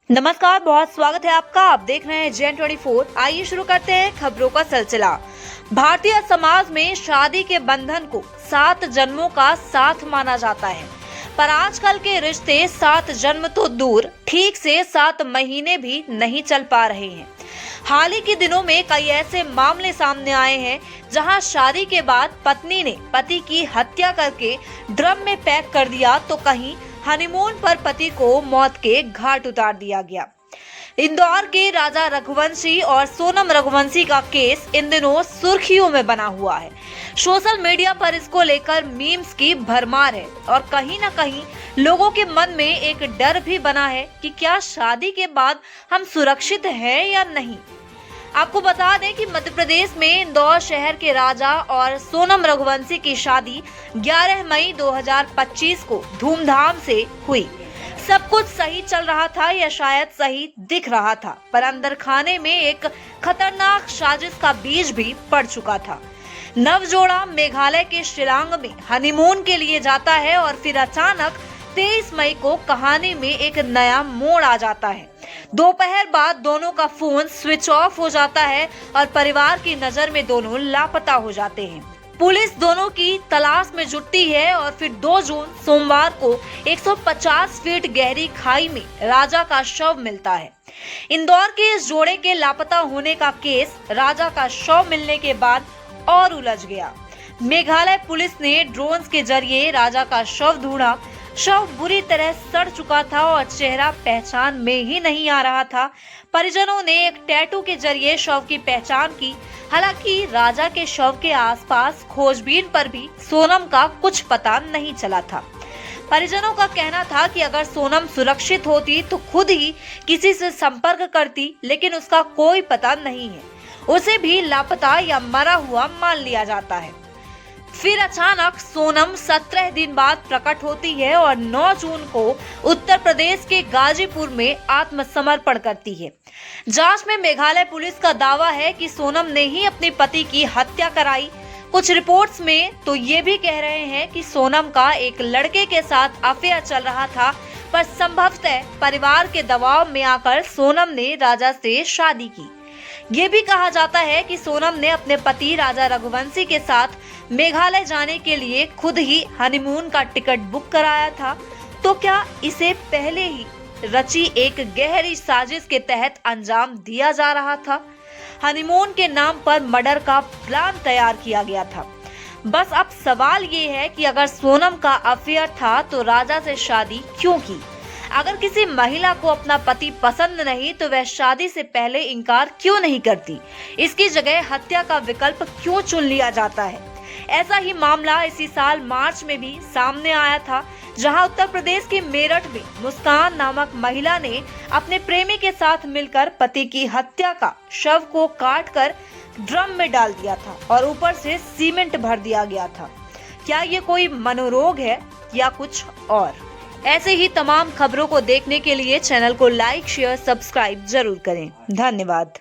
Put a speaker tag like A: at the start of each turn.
A: नमस्कार, बहुत स्वागत है आपका। आप देख रहे हैं Gen24। आइए शुरू करते हैं खबरों का सिलसिला। भारतीय समाज में शादी के बंधन को 7 जन्मों का साथ माना जाता है, पर आजकल के रिश्ते 7 जन्म तो दूर, ठीक से 7 महीने भी नहीं चल पा रहे हैं। हाल ही के दिनों में कई ऐसे मामले सामने आए हैं जहां शादी के बाद पत्नी ने पति की हत्या करके ड्रम में पैक कर दिया, तो कहीं हनीमून पर पति को मौत के घाट उतार दिया गया। इंदौर के राजा रघुवंशी और सोनम रघुवंशी का केस इन दिनों सुर्खियों में बना हुआ है। सोशल मीडिया पर इसको लेकर मीम्स की भरमार है और कहीं ना कहीं लोगों के मन में एक डर भी बना है कि क्या शादी के बाद हम सुरक्षित हैं या नहीं। आपको बता दें कि मध्य प्रदेश में इंदौर शहर के राजा और सोनम रघुवंशी की शादी 11 मई 2025 को धूमधाम से हुई। सब कुछ सही चल रहा था या शायद सही दिख रहा था, पर अंदर खाने में एक खतरनाक साजिश का बीज भी पड़ चुका था। नवजोड़ा मेघालय के शिलांग में हनीमून के लिए जाता है और फिर अचानक 23 मई को कहानी में एक नया मोड़ आ जाता है। दोपहर बाद दोनों का फोन स्विच ऑफ हो जाता है और परिवार की नजर में दोनों लापता हो जाते हैं। पुलिस दोनों की तलाश में जुटती है और फिर 2 जून सोमवार को 150 फीट गहरी खाई में राजा का शव मिलता है। इंदौर के इस जोड़े के लापता होने का केस राजा का शव मिलने के बाद और उलझ गया। मेघालय पुलिस ने ड्रोन के जरिए राजा का शव ढूंढा। शव बुरी तरह सड़ चुका था और चेहरा पहचान में ही नहीं आ रहा था। परिजनों ने एक टैटू के जरिए शव की पहचान की। हालांकि राजा के शव के आसपास खोजबीन पर भी सोनम का कुछ पता नहीं चला था। परिजनों का कहना था कि अगर सोनम सुरक्षित होती तो खुद ही किसी से संपर्क करती, लेकिन उसका कोई पता नहीं है। उसे भी लापता या मरा हुआ मान लिया जाता है। फिर अचानक सोनम 17 दिन बाद प्रकट होती है और 9 जून को उत्तर प्रदेश के गाजीपुर में आत्मसमर्पण करती है। जांच में मेघालय पुलिस का दावा है कि सोनम ने ही अपने पति की हत्या कराई। कुछ रिपोर्ट्स में तो ये भी कह रहे हैं कि सोनम का एक लड़के के साथ अफेयर चल रहा था, पर संभवतः परिवार के दबाव में आकर सोनम ने राजा से शादी की। ये भी कहा जाता है कि सोनम ने अपने पति राजा रघुवंशी के साथ मेघालय जाने के लिए खुद ही हनीमून का टिकट बुक कराया था। तो क्या इसे पहले ही रची एक गहरी साजिश के तहत अंजाम दिया जा रहा था? हनीमून के नाम पर मर्डर का प्लान तैयार किया गया था। बस अब सवाल ये है कि अगर सोनम का अफेयर था तो राजा से शादी क्यों की? अगर किसी महिला को अपना पति पसंद नहीं तो वह शादी से पहले इनकार क्यों नहीं करती? इसकी जगह हत्या का विकल्प क्यों चुन लिया जाता है? ऐसा ही मामला इसी साल मार्च में भी सामने आया था, जहां उत्तर प्रदेश के मेरठ में मुस्कान नामक महिला ने अपने प्रेमी के साथ मिलकर पति की हत्या का शव को काटकर ड्रम में डाल दिया था और ऊपर से सीमेंट भर दिया गया था। क्या ये कोई मनोरोग है या कुछ और? ऐसे ही तमाम खबरों को देखने के लिए चैनल को लाइक, शेयर, सब्सक्राइब जरूर करें। धन्यवाद।